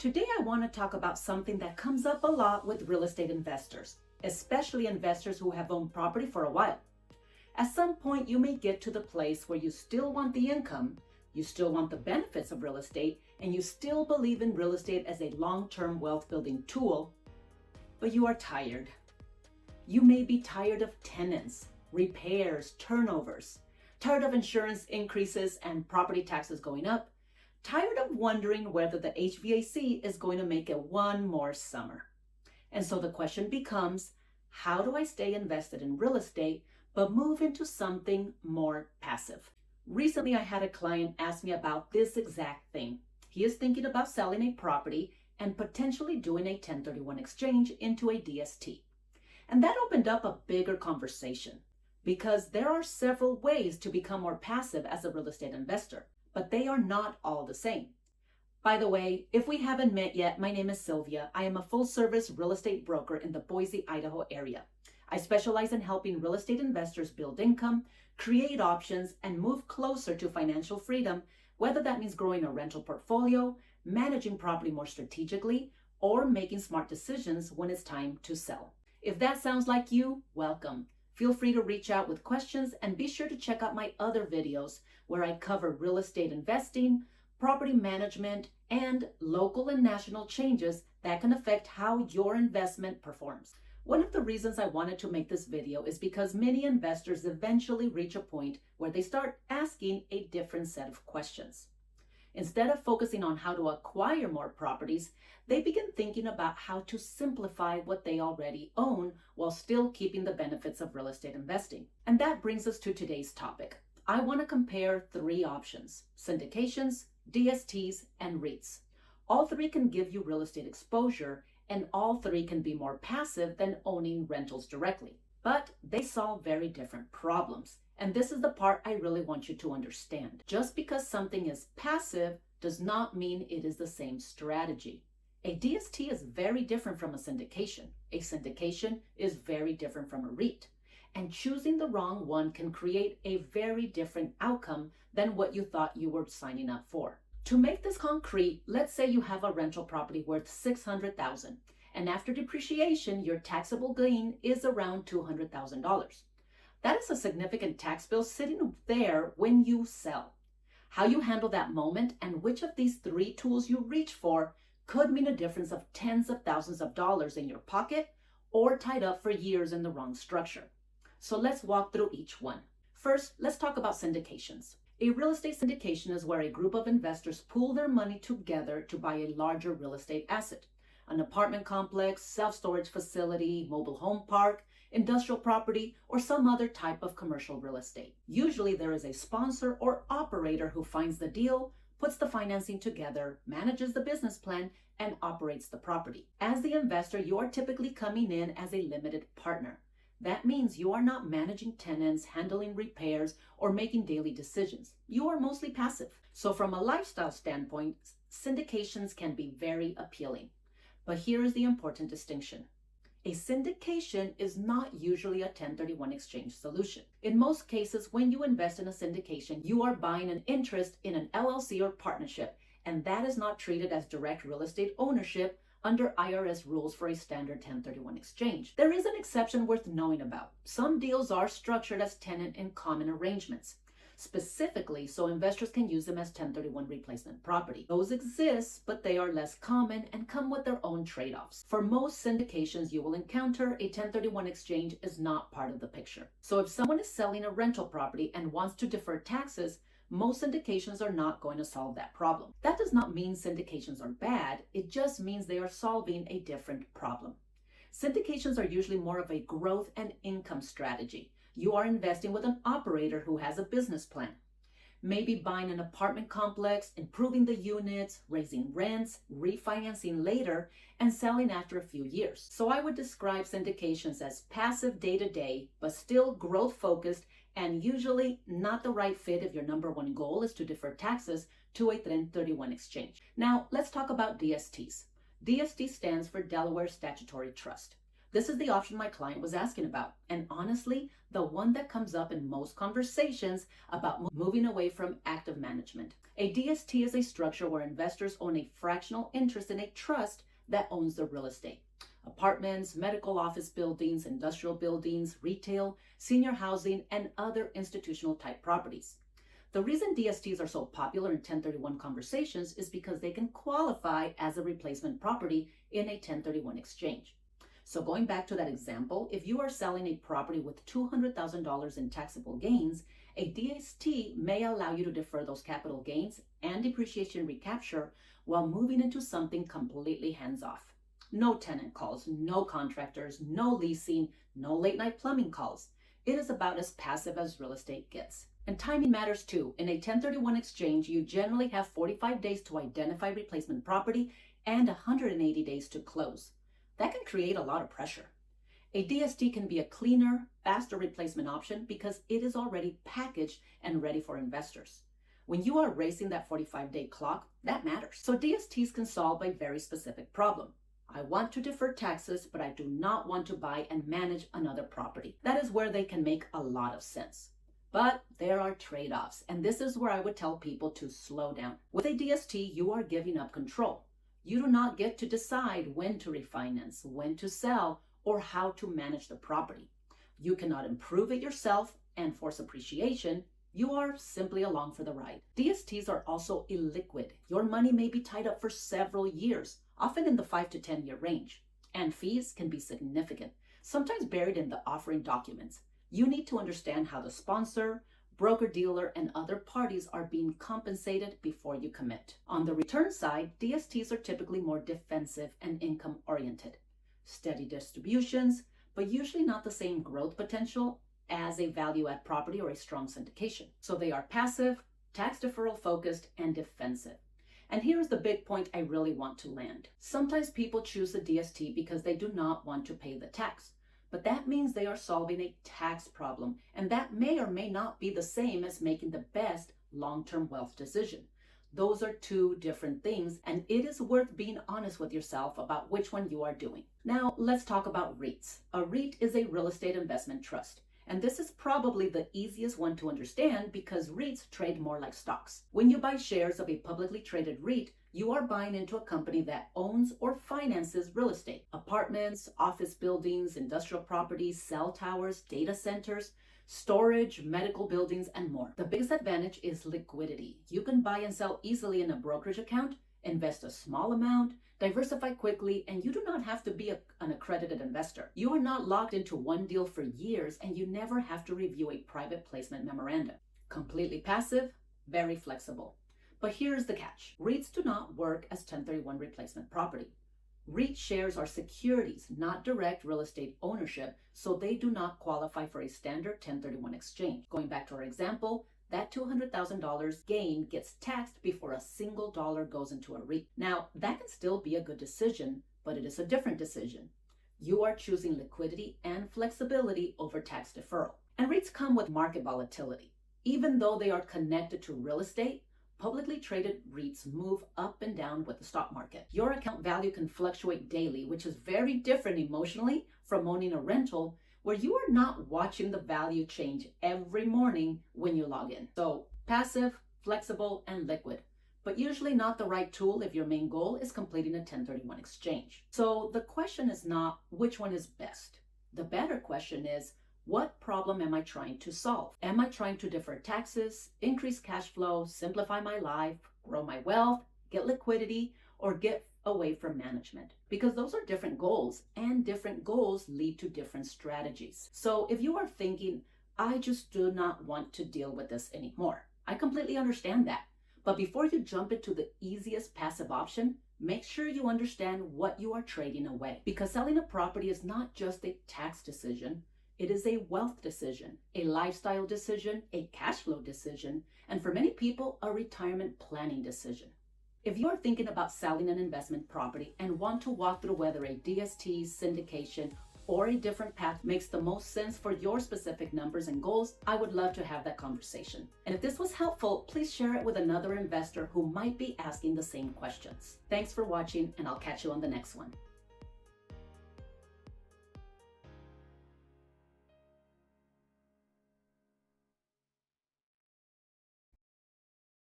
Today I want to talk about something that comes up a lot with real estate investors, especially investors who have owned property for a while. At some point, you may get to the place where you still want the income, you still want the benefits of real estate, and you still believe in real estate as a long-term wealth building tool, but you are tired. You may be tired of tenants, repairs, turnovers, tired of insurance increases and property taxes going up, tired of wondering whether the HVAC is going to make it one more summer. And so the question becomes, how do I stay invested in real estate but move into something more passive? Recently, I had a client ask me about this exact thing. He is thinking about selling a property and potentially doing a 1031 exchange into a DST. And that opened up a bigger conversation because there are several ways to become more passive as a real estate investor, but they are not all the same. By the way, if we haven't met yet, my name is Sylvia. I am a full-service real estate broker in the Boise, Idaho area. I specialize in helping real estate investors build income, create options, and move closer to financial freedom, whether that means growing a rental portfolio, managing property more strategically, or making smart decisions when it's time to sell. If that sounds like you, welcome. Feel free to reach out with questions and be sure to check out my other videos where I cover real estate investing, property management, and local and national changes that can affect how your investment performs. One of the reasons I wanted to make this video is because many investors eventually reach a point where they start asking a different set of questions. Instead of focusing on how to acquire more properties, they begin thinking about how to simplify what they already own while still keeping the benefits of real estate investing. And that brings us to today's topic. I want to compare three options: syndications, DSTs, and REITs. All three can give you real estate exposure, and all three can be more passive than owning rentals directly. But they solve very different problems. And this is the part I really want you to understand. Just because something is passive does not mean it is the same strategy. A DST is very different from a syndication. A syndication is very different from a REIT. And choosing the wrong one can create a very different outcome than what you thought you were signing up for. To make this concrete, let's say you have a rental property worth $600,000, and after depreciation, your taxable gain is around $200,000. That is a significant tax bill sitting there when you sell. How you handle that moment and which of these three tools you reach for could mean a difference of tens of thousands of dollars in your pocket or tied up for years in the wrong structure. So let's walk through each one. First, let's talk about syndications. A real estate syndication is where a group of investors pool their money together to buy a larger real estate asset. An apartment complex, self-storage facility, mobile home park, industrial property, or some other type of commercial real estate. Usually there is a sponsor or operator who finds the deal, puts the financing together, manages the business plan, and operates the property. As the investor, you are typically coming in as a limited partner. That means you are not managing tenants, handling repairs, or making daily decisions. You are mostly passive. So from a lifestyle standpoint, syndications can be very appealing. But here is the important distinction. A syndication is not usually a 1031 exchange solution. In most cases, when you invest in a syndication, you are buying an interest in an LLC or partnership, and that is not treated as direct real estate ownership under IRS rules for a standard 1031 exchange. There is an exception worth knowing about. Some deals are structured as tenant in common arrangements, specifically so investors can use them as 1031 replacement property. Those exist, but they are less common and come with their own trade-offs. For most syndications you will encounter, a 1031 exchange is not part of the picture. So if someone is selling a rental property and wants to defer taxes, most syndications are not going to solve that problem. That does not mean syndications are bad, it just means they are solving a different problem. Syndications are usually more of a growth and income strategy. You are investing with an operator who has a business plan. Maybe buying an apartment complex, improving the units, raising rents, refinancing later, and selling after a few years. So I would describe syndications as passive day-to-day, but still growth-focused and usually not the right fit if your number one goal is to defer taxes to a 1031 exchange. Now, let's talk about DSTs. DST stands for Delaware Statutory Trust. This is the option my client was asking about, and honestly, the one that comes up in most conversations about moving away from active management. A DST is a structure where investors own a fractional interest in a trust that owns the real estate. Apartments, medical office buildings, industrial buildings, retail, senior housing, and other institutional type properties. The reason DSTs are so popular in 1031 conversations is because they can qualify as a replacement property in a 1031 exchange. So going back to that example, if you are selling a property with $200,000 in taxable gains, a DST may allow you to defer those capital gains and depreciation recapture while moving into something completely hands-off. No tenant calls, no contractors, no leasing, no late night plumbing calls. It is about as passive as real estate gets. And timing matters too. In a 1031 exchange, you generally have 45 days to identify replacement property and 180 days to close. That can create a lot of pressure. A DST can be a cleaner, faster replacement option because it is already packaged and ready for investors. When you are racing that 45-day clock, that matters. So DSTs can solve a very specific problem. I want to defer taxes, but I do not want to buy and manage another property. That is where they can make a lot of sense. But there are trade-offs, and this is where I would tell people to slow down. With a DST, you are giving up control. You do not get to decide when to refinance, when to sell, or how to manage the property. You cannot improve it yourself and force appreciation. You are simply along for the ride. DSTs are also illiquid. Your money may be tied up for several years, often in the 5 to 10 year range, and fees can be significant, sometimes buried in the offering documents. You need to understand how the sponsor, broker-dealer, and other parties are being compensated before you commit. On the return side, DSTs are typically more defensive and income-oriented. Steady distributions, but usually not the same growth potential as a value-add property or a strong syndication. So they are passive, tax deferral focused, and defensive. And here's the big point I really want to land. Sometimes people choose the DST because they do not want to pay the tax. But that means they are solving a tax problem, and that may or may not be the same as making the best long-term wealth decision. Those are two different things, and it is worth being honest with yourself about which one you are doing. Now, let's talk about REITs. A REIT is a real estate investment trust. And this is probably the easiest one to understand because REITs trade more like stocks. When you buy shares of a publicly traded REIT, you are buying into a company that owns or finances real estate, apartments, office buildings, industrial properties, cell towers, data centers, storage, medical buildings, and more. The biggest advantage is liquidity. You can buy and sell easily in a brokerage account, invest a small amount, diversify quickly, and you do not have to be an accredited investor. You are not locked into one deal for years, and you never have to review a private placement memorandum. Completely passive, very flexible. But here's the catch. REITs do not work as 1031 replacement property. REIT shares are securities, not direct real estate ownership, so they do not qualify for a standard 1031 exchange. Going back to our example, that $200,000 gain gets taxed before a single dollar goes into a REIT. Now, that can still be a good decision, but it is a different decision. You are choosing liquidity and flexibility over tax deferral. And REITs come with market volatility. Even though they are connected to real estate, publicly traded REITs move up and down with the stock market. Your account value can fluctuate daily, which is very different emotionally from owning a rental where you are not watching the value change every morning when you log in. So passive, flexible, and liquid, but usually not the right tool if your main goal is completing a 1031 exchange. So the question is not which one is best. The better question is, what problem am I trying to solve? Am I trying to defer taxes, increase cash flow, simplify my life, grow my wealth, get liquidity, or get away from management? Because those are different goals, and different goals lead to different strategies. So if you are thinking, I just do not want to deal with this anymore, I completely understand that. But before you jump into the easiest passive option, make sure you understand what you are trading away. Because selling a property is not just a tax decision, it is a wealth decision, a lifestyle decision, a cash flow decision, and for many people, a retirement planning decision. If you are thinking about selling an investment property and want to walk through whether a DST, syndication, or a different path makes the most sense for your specific numbers and goals, I would love to have that conversation. And if this was helpful, please share it with another investor who might be asking the same questions. Thanks for watching, and I'll catch you on the next one.